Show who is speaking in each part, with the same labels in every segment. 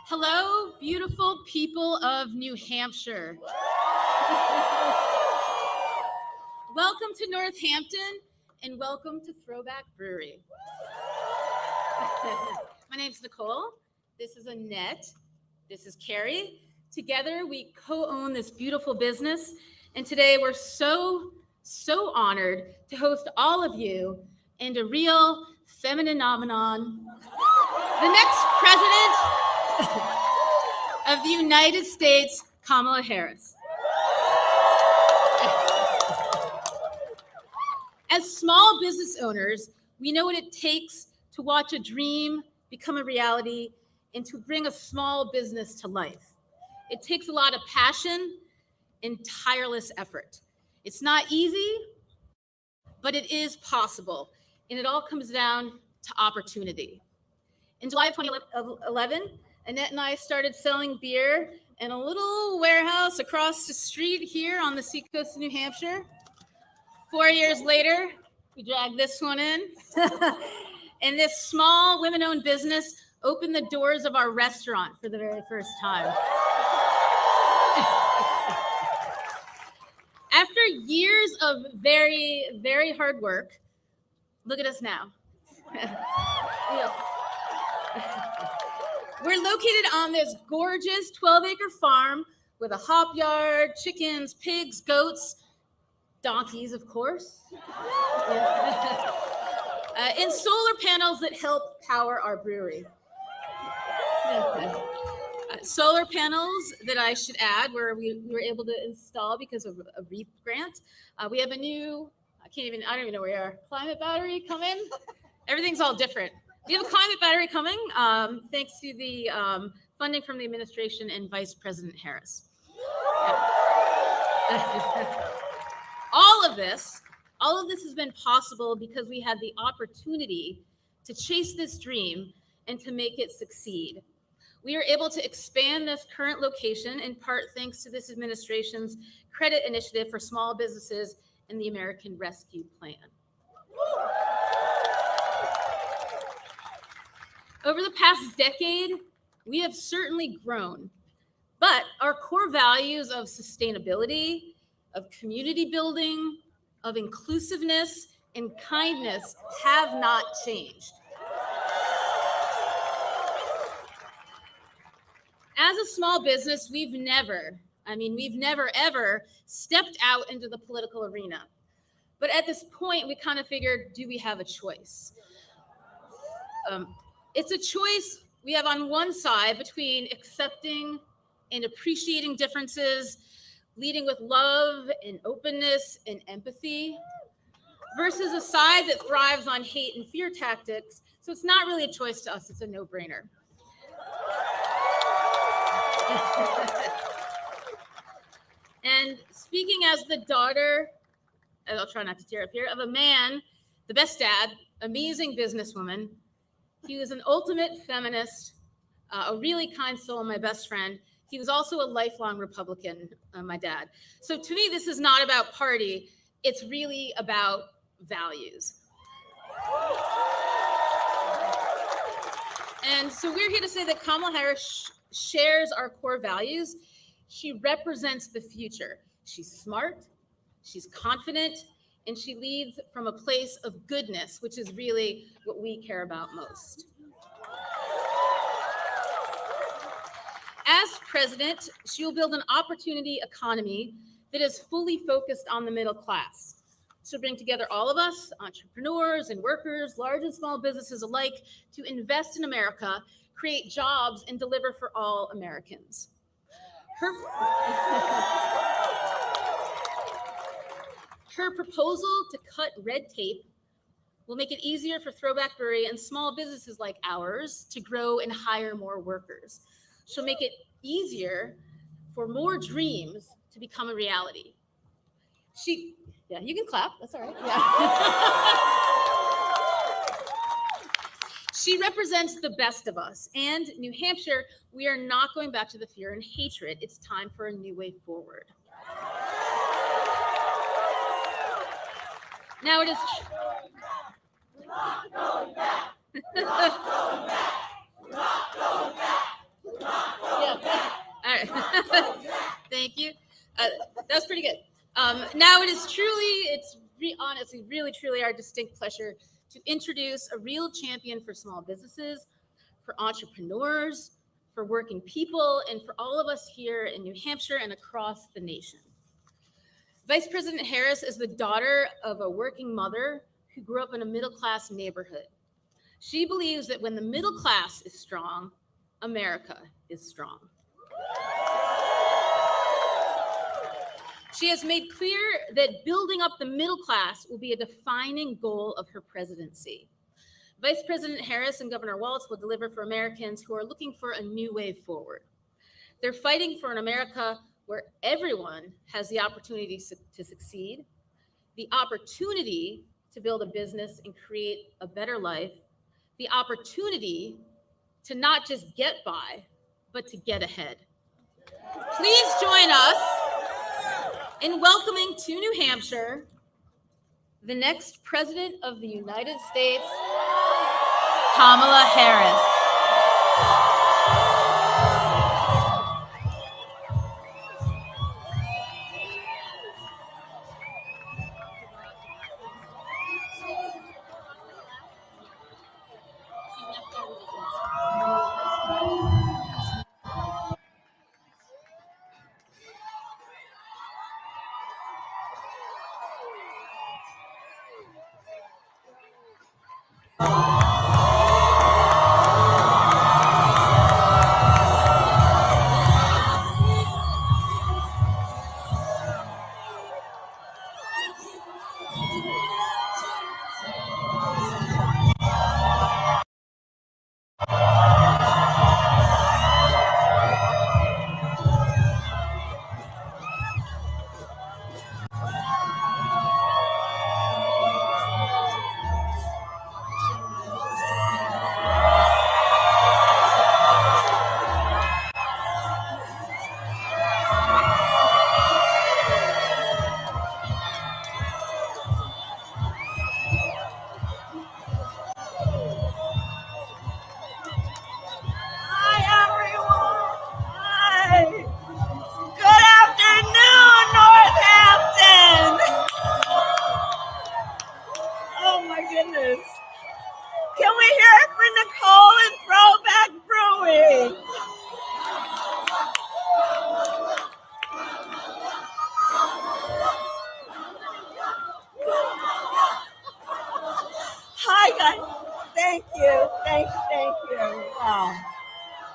Speaker 1: Hello, beautiful people of New Hampshire. Welcome to Northampton and welcome to Throwback Brewery. My name's Nicole. This is Annette. This is Carrie. Together, we co-own this beautiful business. And today we're so honored to host all of you and a real feminine phenomenon, the next president of the United States, Kamala Harris. As small business owners, we know what it takes to watch a dream become a reality and to bring a small business to life. It takes a lot of passion and tireless effort. It's not easy, but it is possible. And it all comes down to opportunity. In July of 2011, Annette and I started selling beer in a little warehouse across the street here on the seacoast of New Hampshire. 4 years later, we dragged this one in. And this small women-owned business opened the doors of our restaurant for the very first time. After years of very, very hard work, look at us now. We're located on this gorgeous 12-acre farm with a hop yard, chickens, pigs, goats, donkeys, of course, and solar panels that help power our brewery. Solar panels that I should add, where we were able to install because of a REAP grant. We have a new, I don't even know where we are, climate battery coming. Everything's all different. We have a climate battery coming thanks to the funding from the administration and Vice President Harris. All of this has been possible because we had the opportunity to chase this dream and to make it succeed. We are able to expand this current location in part thanks to this administration's credit initiative for small businesses and the American Rescue Plan. Over the past decade, we have certainly grown, but our core values of sustainability, of community building, of inclusiveness, and kindness have not changed. As a small business, we've never ever stepped out into the political arena. But at this point, we kind of figured, do we have a choice? It's a choice we have on one side between accepting and appreciating differences, leading with love and openness and empathy, versus a side that thrives on hate and fear tactics. So it's not really a choice to us, it's a no-brainer. And speaking as the daughter, and I'll try not to tear up here, of a man, the best dad, amazing businesswoman. He was an ultimate feminist, a really kind soul, my best friend. He was also a lifelong Republican, my dad. So to me, this is not about party. It's really about values. And so we're here to say that Kamala Harris shares our core values. She represents the future. She's smart, she's confident, and she leads from a place of goodness, which is really what we care about most. As president, she will build an opportunity economy that is fully focused on the middle class. She'll bring together all of us, entrepreneurs and workers, large and small businesses alike, to invest in America, create jobs, and deliver for all Americans. Her proposal to cut red tape will make it easier for Throwback Brewery and small businesses like ours to grow and hire more workers. She'll make it easier for more dreams to become a reality. You can clap, that's all right. Yeah. She represents the best of us. And New Hampshire, we are not going back to the fear and hatred. It's time for a new way forward. Now it is. We're not going back. We're not going back. We're not going back. We're not going back. All right. Thank you. That was pretty good. Now it is truly, honestly, really, truly our distinct pleasure to introduce a real champion for small businesses, for entrepreneurs, for working people, and for all of us here in New Hampshire and across the nation. Vice President Harris is the daughter of a working mother who grew up in a middle-class neighborhood. She believes that when the middle class is strong, America is strong. She has made clear that building up the middle class will be a defining goal of her presidency. Vice President Harris and Governor Walz will deliver for Americans who are looking for a new way forward. They're fighting for an America where everyone has the opportunity to succeed, the opportunity to build a business and create a better life, the opportunity to not just get by, but to get ahead. Please join us in welcoming to New Hampshire the next President of the United States, Kamala Harris.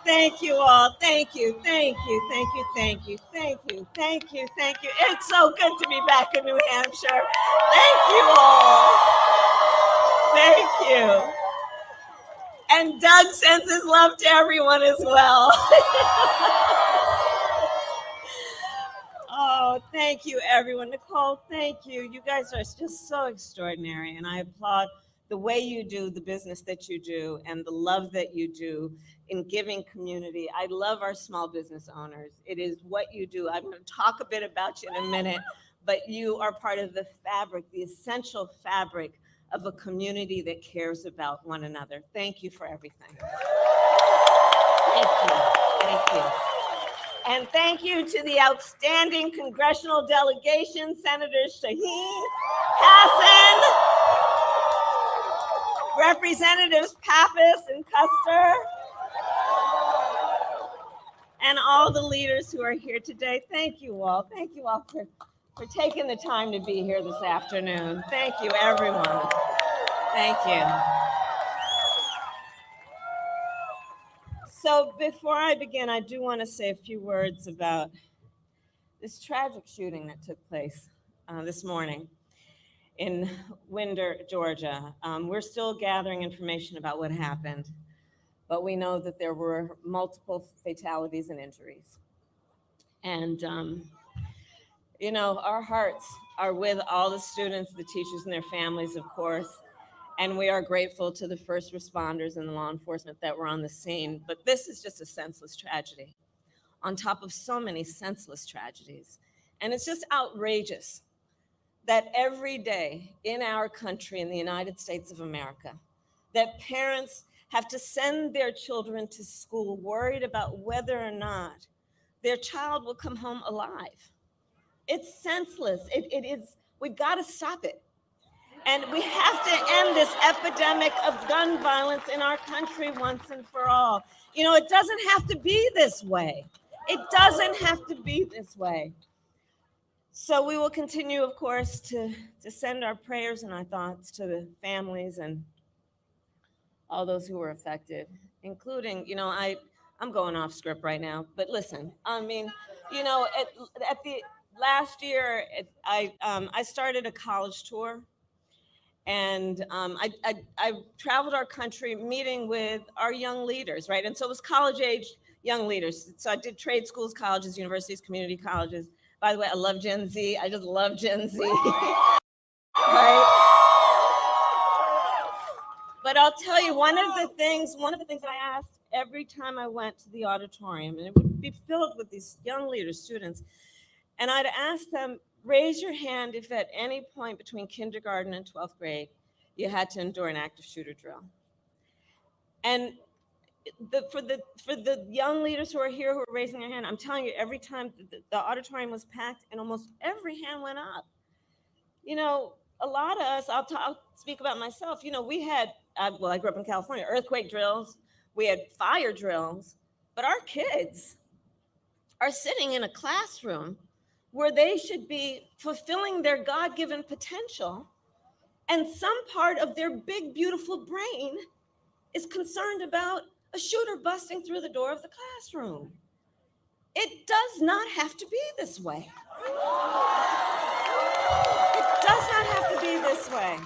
Speaker 2: Thank you all. Thank you. It's so good to be back in New Hampshire. Thank you all. Thank you. And Doug sends his love to everyone as well. Oh, thank you, everyone. Nicole, thank you. You guys are just so extraordinary, and I applaud the way you do the business that you do and the love that you do in giving community. I love our small business owners. It is what you do. I'm going to talk a bit about you in a minute, but you are part of the fabric, the essential fabric of a community that cares about one another. Thank you for everything. Thank you. Thank you. And thank you to the outstanding congressional delegation, Senators Shaheen, Hassan, Representatives Pappas and Custer, and all the leaders who are here today. Thank you all. Thank you all for taking the time to be here this afternoon. Thank you, everyone. Thank you. So before I begin, I do want to say a few words about this tragic shooting that took place this morning in Winder, Georgia. We're still gathering information about what happened, but we know that there were multiple fatalities and injuries. And, you know, our hearts are with all the students, the teachers, and their families, of course. And we are grateful to the first responders and the law enforcement that were on the scene. But this is just a senseless tragedy on top of so many senseless tragedies. And it's just outrageous that every day in our country, in the United States of America, that parents have to send their children to school worried about whether or not their child will come home alive. It's senseless. It is, we've got to stop it. And we have to end this epidemic of gun violence in our country once and for all. You know, it doesn't have to be this way. It doesn't have to be this way. So we will continue, of course, to send our prayers and our thoughts to the families and all those who were affected, including, you know, I'm going off script right now, but listen, I mean, you know, at the last year, I started a college tour. And I traveled our country meeting with our young leaders, right? And so it was college-age young leaders. So I did trade schools, colleges, universities, community colleges. By the way, I love Gen Z. I just love Gen Z. Right? But I'll tell you, one of the things that I asked every time I went to the auditorium, and it would be filled with these young leaders, students, and I'd ask them, raise your hand if at any point between kindergarten and 12th grade you had to endure an active shooter drill. And for the young leaders who are here who are raising their hand, I'm telling you, every time the auditorium was packed and almost every hand went up. You know, a lot of us, I'll speak about myself, you know, we had, well, I grew up in California, earthquake drills, we had fire drills, but our kids are sitting in a classroom where they should be fulfilling their God-given potential, and some part of their big, beautiful brain is concerned about a shooter busting through the door of the classroom. It does not have to be this way. It does not have to be this way.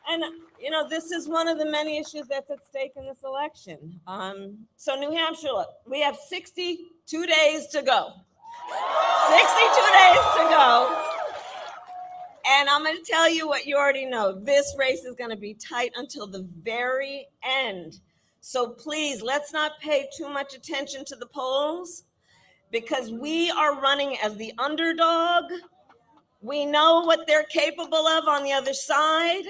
Speaker 2: And, you know, this is one of the many issues that's at stake in this election. So New Hampshire, look, we have 62 days to go. 62 days to go. And I'm going to tell you what you already know. This race is going to be tight until the very end. So please, let's not pay too much attention to the polls, because we are running as the underdog. We know what they're capable of on the other side.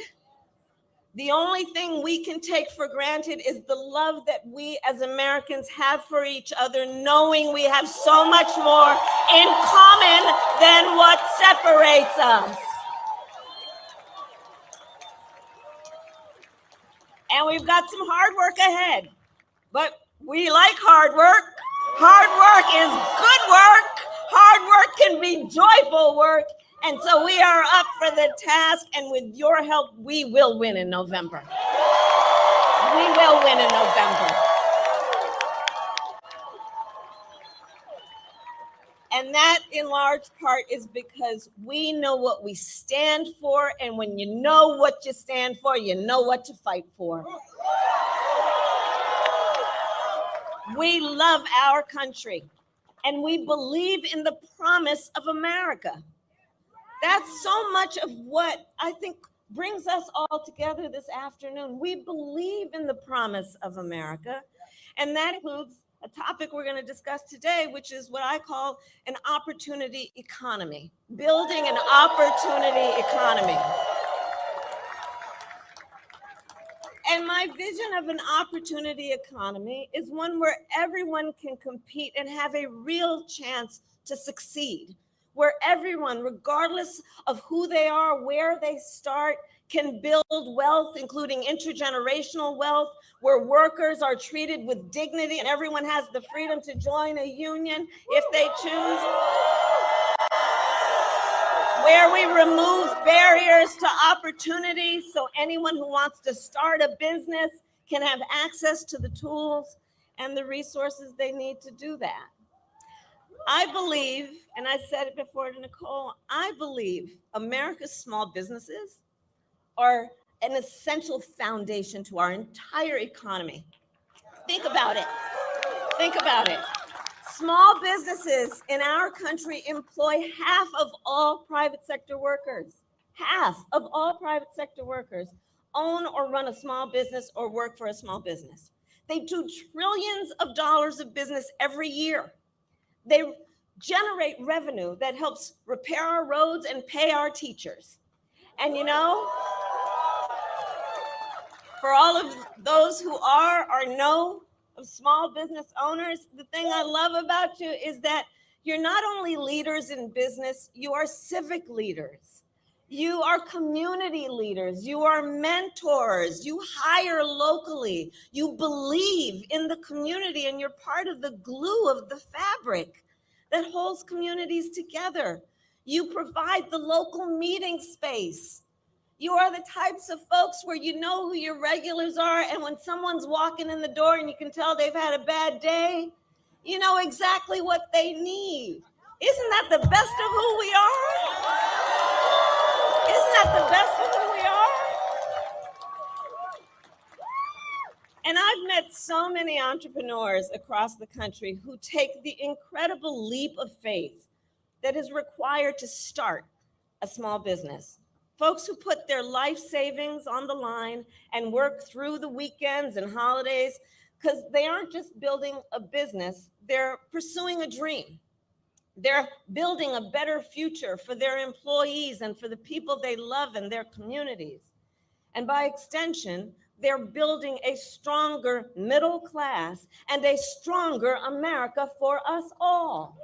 Speaker 2: The only thing we can take for granted is the love that we as Americans have for each other, knowing we have so much more in common than what separates us. And we've got some hard work ahead, but we like hard work. Hard work is good work. Hard work can be joyful work. And so we are up for the task, and with your help, we will win in November. We will win in November. And that, in large part, is because we know what we stand for, and when you know what you stand for, you know what to fight for. We love our country, and we believe in the promise of America. That's so much of what I think brings us all together this afternoon. We believe in the promise of America, and that includes a topic we're going to discuss today, which is what I call an opportunity economy, building an opportunity economy. And my vision of an opportunity economy is one where everyone can compete and have a real chance to succeed, where everyone, regardless of who they are, where they start, can build wealth, including intergenerational wealth, where workers are treated with dignity and everyone has the freedom to join a union if they choose, where we remove barriers to opportunity so anyone who wants to start a business can have access to the tools and the resources they need to do that. I believe, and I said it before to Nicole, I believe America's small businesses are an essential foundation to our entire economy. Think about it. Think about it. Small businesses in our country employ half of all private sector workers. Half of all private sector workers own or run a small business or work for a small business. They do trillions of dollars of business every year. They generate revenue that helps repair our roads and pay our teachers. And for all of those who are or know of small business owners, the thing I love about you is that you're not only leaders in business, you are civic leaders. You are community leaders. You are mentors. You hire locally. You believe in the community, and you're part of the glue of the fabric that holds communities together. You provide the local meeting space. You are the types of folks where you know who your regulars are, and when someone's walking in the door and you can tell they've had a bad day, you know exactly what they need. Isn't that the best of who we are? Isn't that the best of who we are? And I've met so many entrepreneurs across the country who take the incredible leap of faith that is required to start a small business. Folks who put their life savings on the line and work through the weekends and holidays, because they aren't just building a business, they're pursuing a dream. They're building a better future for their employees and for the people they love in their communities. And by extension, they're building a stronger middle class and a stronger America for us all.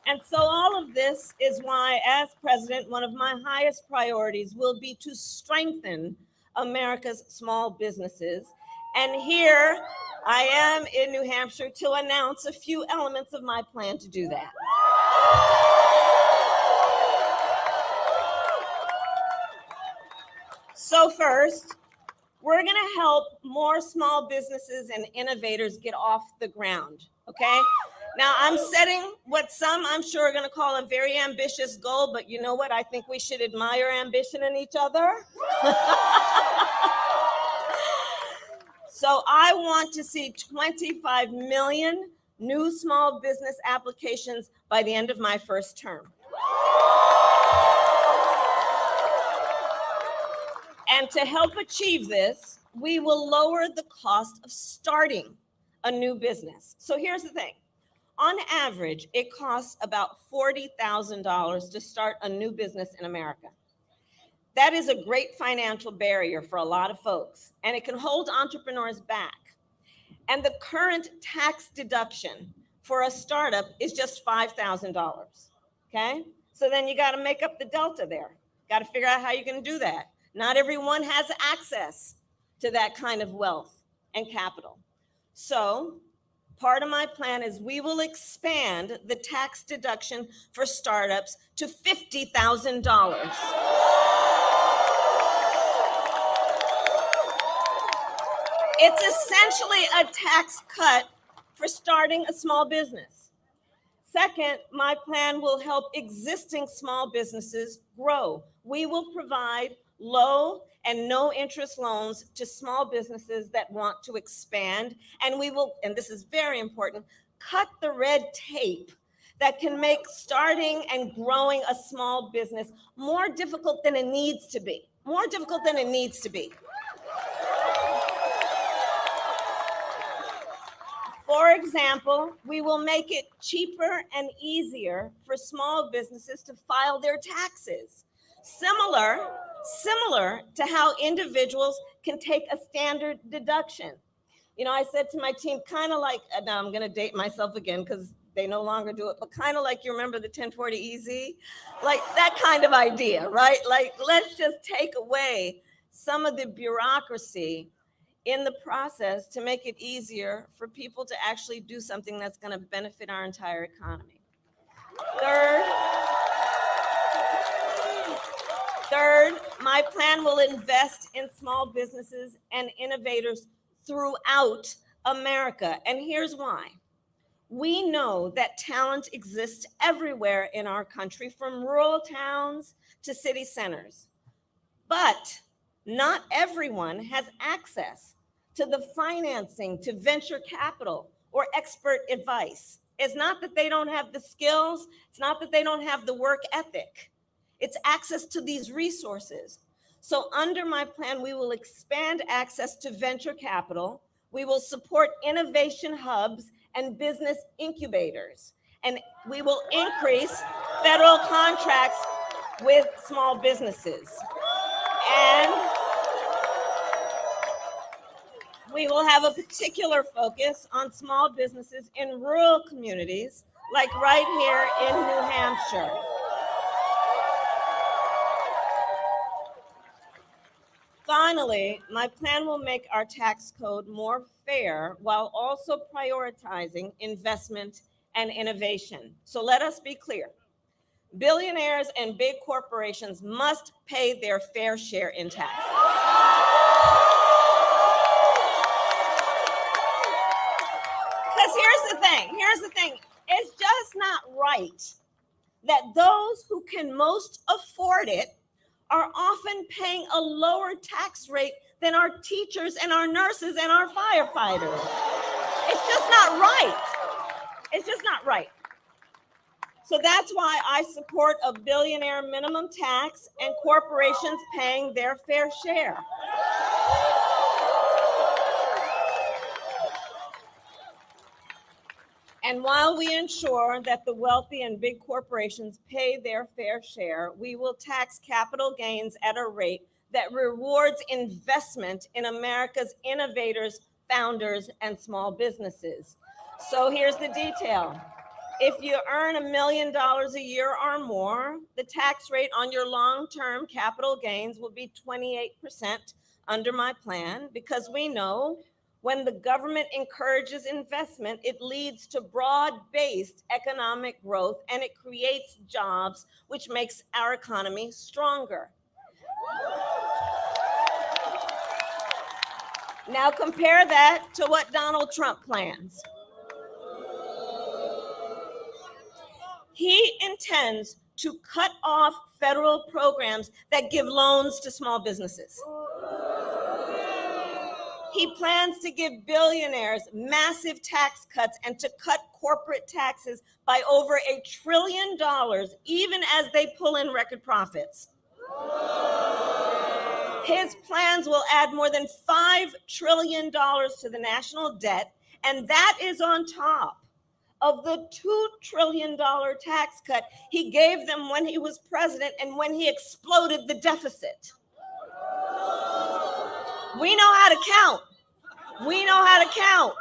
Speaker 2: And so all of this is why, as president, one of my highest priorities will be to strengthen America's small businesses. And here I am in New Hampshire to announce a few elements of my plan to do that. So first, we're going to help more small businesses and innovators get off the ground, okay? Now, I'm setting what some, I'm sure, are going to call a very ambitious goal, but you know what? I think we should admire ambition in each other. So I want to see 25 million new small business applications by the end of my first term. And to help achieve this, we will lower the cost of starting a new business. So here's the thing. On average, it costs about $40,000 to start a new business in America. That is a great financial barrier for a lot of folks, and it can hold entrepreneurs back. And the current tax deduction for a startup is just $5,000, okay? So then you gotta make up the delta there. Gotta figure out how you're gonna do that. Not everyone has access to that kind of wealth and capital. So part of my plan is we will expand the tax deduction for startups to $50,000. It's essentially a tax cut for starting a small business. Second, my plan will help existing small businesses grow. We will provide low and no interest loans to small businesses that want to expand. And we will, and this is very important, cut the red tape that can make starting and growing a small business more difficult than it needs to be. More difficult than it needs to be. For example, we will make it cheaper and easier for small businesses to file their taxes. Similar to how individuals can take a standard deduction. You know, I said to my team, kind of like, now I'm going to date myself again because they no longer do it, but kind of like, you remember the 1040 EZ? Like that kind of idea, right? Like, let's just take away some of the bureaucracy in the process to make it easier for people to actually do something that's going to benefit our entire economy. Third, my plan will invest in small businesses and innovators throughout America. And here's why. We know that talent exists everywhere in our country, from rural towns to city centers. But not everyone has access to the financing, to venture capital, or expert advice. It's not that they don't have the skills. It's not that they don't have the work ethic. It's access to these resources. So under my plan, we will expand access to venture capital. We will support innovation hubs and business incubators. And we will increase federal contracts with small businesses. And we will have a particular focus on small businesses in rural communities, like right here in New Hampshire. Finally, my plan will make our tax code more fair while also prioritizing investment and innovation. So let us be clear. Billionaires and big corporations must pay their fair share in taxes. Because here's the thing, it's just not right that those who can most afford it are often paying a lower tax rate than our teachers and our nurses and our firefighters. It's just not right. It's just not right. So that's why I support a billionaire minimum tax and corporations paying their fair share. And while we ensure that the wealthy and big corporations pay their fair share, we will tax capital gains at a rate that rewards investment in America's innovators, founders, and small businesses. So here's the detail. If you earn $1 million a year or more, the tax rate on your long-term capital gains will be 28% under my plan, because we know when the government encourages investment, it leads to broad-based economic growth and it creates jobs, which makes our economy stronger. Now compare that to what Donald Trump plans. He intends to cut off federal programs that give loans to small businesses. He plans to give billionaires massive tax cuts and to cut corporate taxes by over $1 trillion, even as they pull in record profits. His plans will add more than $5 trillion to the national debt, and that is on top of the $2 trillion tax cut he gave them when he was president and when he exploded the deficit. We know how to count. We know how to count.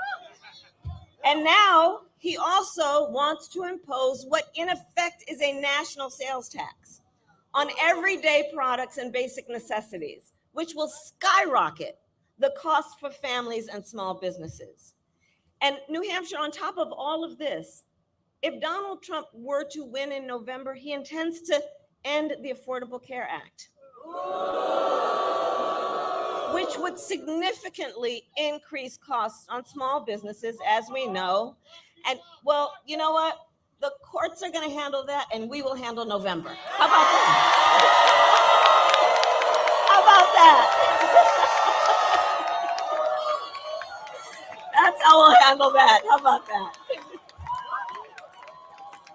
Speaker 2: And now he also wants to impose what in effect is a national sales tax on everyday products and basic necessities, which will skyrocket the cost for families and small businesses. And New Hampshire, on top of all of this, if Donald Trump were to win in November, he intends to end the Affordable Care Act, which would significantly increase costs on small businesses, as we know. And, well, you know what? The courts are going to handle that, and we will handle November. How about that? How about that? That's how we'll handle that. How about that?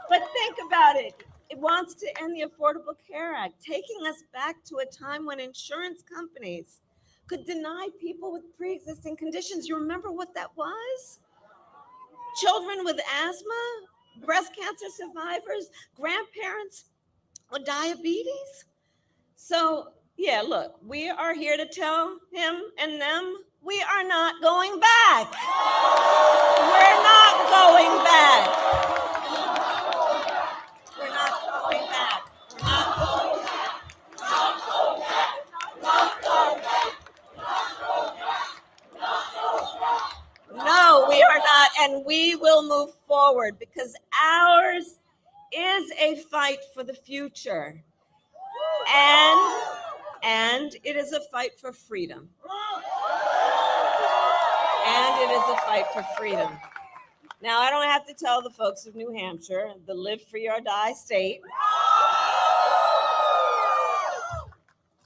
Speaker 2: But think about it. It wants to end the Affordable Care Act, taking us back to a time when insurance companies could deny people with pre-existing conditions. You remember what that was? Children with asthma, breast cancer survivors, grandparents with diabetes. So, yeah, look, we are here to tell him and them we are not going back. We're not going back. We're not going back. Not going back. Not going back. Not going back. No, we are not, and we will move forward because ours is a fight for the future. And it is a fight for freedom. And it is a fight for freedom. Now, I don't have to tell the folks of New Hampshire, the live free or die state,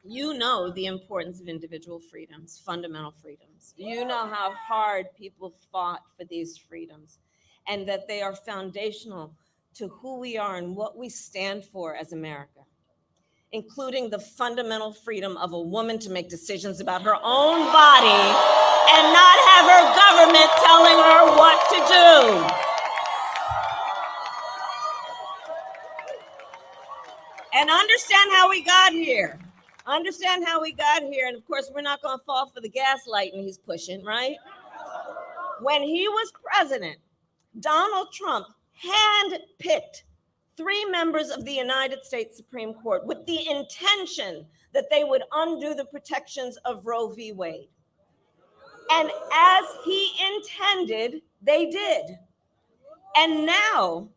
Speaker 2: you know the importance of individual freedoms, fundamental freedoms. You know how hard people fought for these freedoms. and that they are foundational to who we are and what we stand for as America, including the fundamental freedom of a woman to make decisions about her own body and not have her government telling her what to do. And understand how we got here. Understand how we got here. And of course, we're not going to fall for the gaslighting he's pushing, right? When he was president, Donald Trump handpicked 3 members of the United States Supreme Court with the intention that they would undo the protections of Roe v. Wade. And as he intended, they did. And now,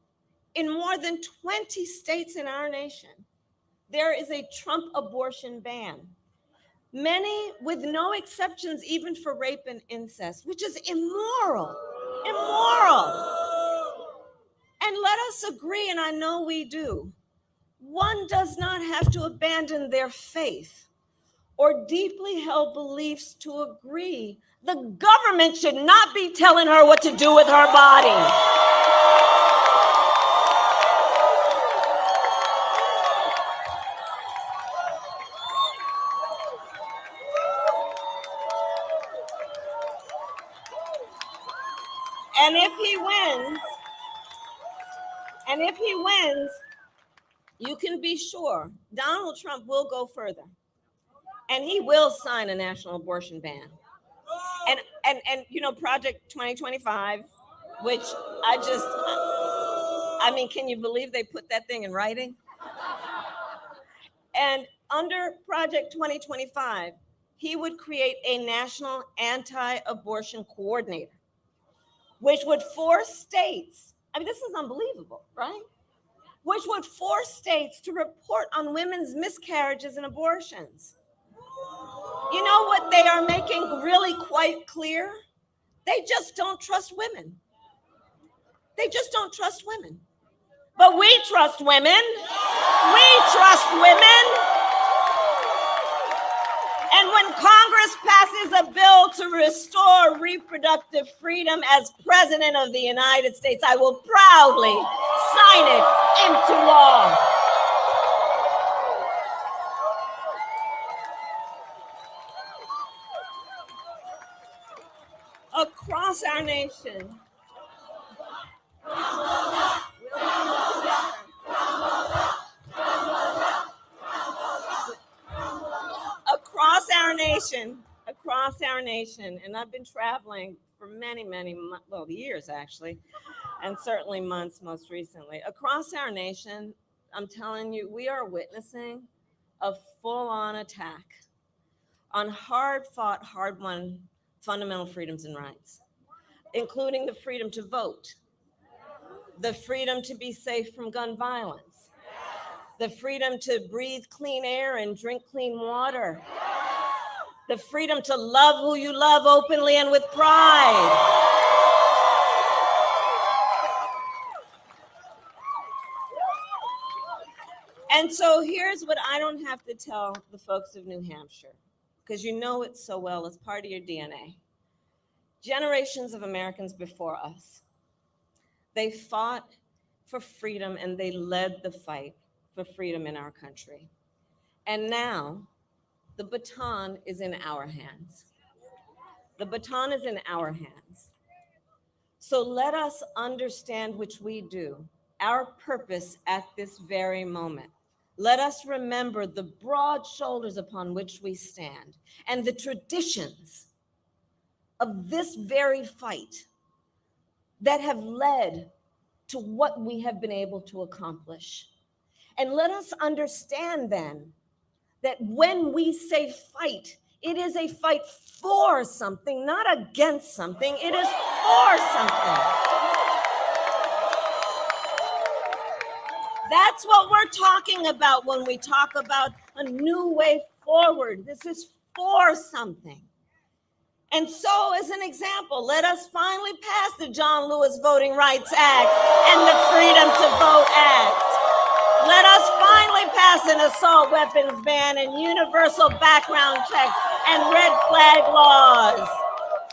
Speaker 2: in more than 20 states in our nation, there is a Trump abortion ban. Many with no exceptions, even for rape and incest, which is immoral, immoral. And let us agree, and I know we do, one does not have to abandon their faith or deeply held beliefs to agree. The government should not be telling her what to do with her body. And if he wins, you can be sure Donald Trump will go further. And he will sign a national abortion ban. And you know, Project 2025, which I mean, can you believe they put that thing in writing? And under Project 2025, he would create a national anti-abortion coordinator, which would force states, I mean, this is unbelievable, right? Which would force states to report on women's miscarriages and abortions. You know what they are making really quite clear? They just don't trust women. They just don't trust women. But we trust women. We trust women. And when Congress passes a bill to restore reproductive freedom as President of the United States, I will proudly sign it into law. Across our nation, across our nation, and I've been traveling for many, years actually, and certainly months most recently. Across our nation, I'm telling you, we are witnessing a full-on attack on hard-fought, hard-won fundamental freedoms and rights, including the freedom to vote, the freedom to be safe from gun violence, the freedom to breathe clean air and drink clean water, the freedom to love who you love openly and with pride. And so here's what I don't have to tell the folks of New Hampshire, because you know it so well, it's part of your DNA. Generations of Americans before us, they fought for freedom and they led the fight for freedom in our country. And now the baton is in our hands. The baton is in our hands. So let us understand, which we do, our purpose at this very moment. Let us remember the broad shoulders upon which we stand and the traditions of this very fight that have led to what we have been able to accomplish. And let us understand then that when we say fight, it is a fight for something, not against something. It is for something. That's what we're talking about when we talk about a new way forward. This is for something. And so, as an example, let us finally pass the John Lewis Voting Rights Act and the Freedom to Vote Act. Let us finally pass an assault weapons ban and universal background checks and red flag laws.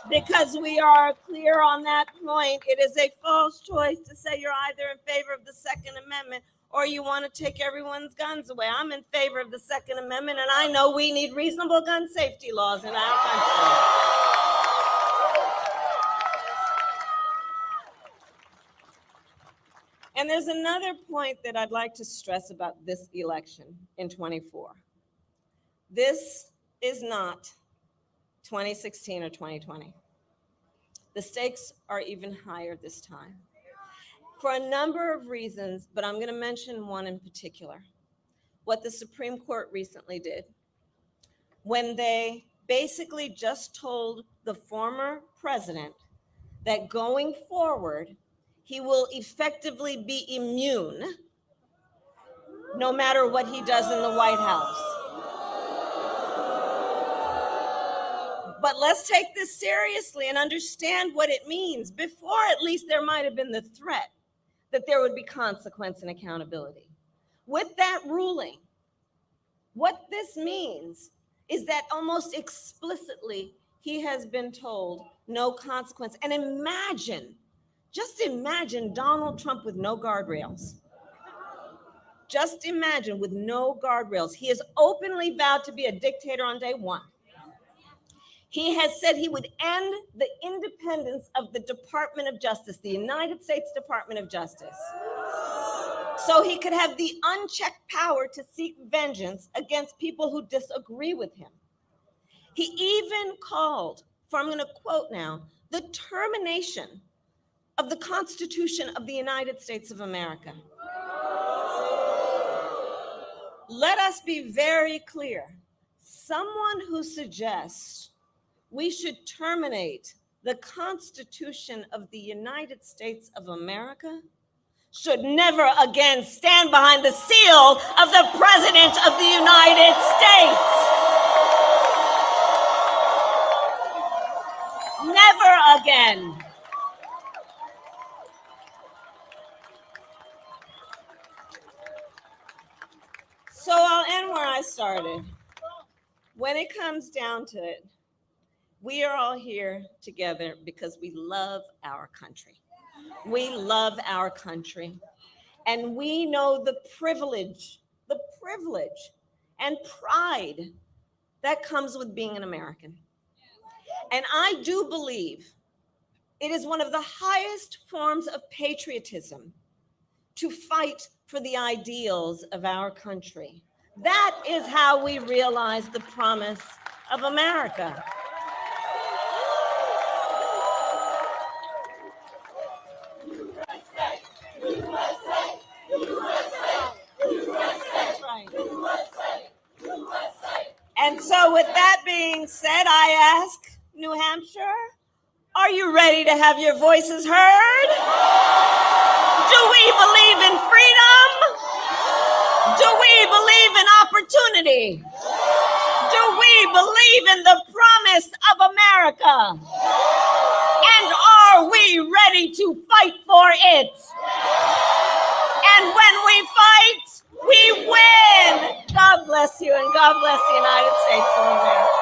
Speaker 2: Because we are clear on that point, it is a false choice to say you're either in favor of the Second Amendment or you want to take everyone's guns away. I'm in favor of the Second Amendment, and I know we need reasonable gun safety laws in our country. And there's another point that I'd like to stress about this election in 24. This is not 2016 or 2020. The stakes are even higher this time for a number of reasons, but I'm going to mention one in particular. What the Supreme Court recently did when they basically just told the former president that going forward, he will effectively be immune no matter what he does in the White House. But let's take this seriously and understand what it means. Before, at least, there might have been the threat that there would be consequence and accountability. With that ruling, what this means is that almost explicitly, he has been told no consequence. And imagine, just imagine Donald Trump with no guardrails. Just imagine with no guardrails. He has openly vowed to be a dictator on day one. He has said he would end the independence of the Department of Justice, the United States Department of Justice, so he could have the unchecked power to seek vengeance against people who disagree with him. He even called for, I'm going to quote now, the termination of the Constitution of the United States of America. Let us be very clear. Someone who suggests we should terminate the Constitution of the United States of America should never again stand behind the seal of the President of the United States. Never again. So I'll end where I started. When it comes down to it, we are all here together because we love our country. We love our country. And we know the privilege and pride that comes with being an American. And I do believe it is one of the highest forms of patriotism to fight for the ideals of our country. That is how we realize the promise of America. And so with that being said, I ask New Hampshire, are you ready to have your voices heard? Do we believe in freedom? Do we believe in opportunity? Do we believe in the promise of America? And are we ready to fight for it? And when we fight, we win. God bless you, and God bless the United States of America.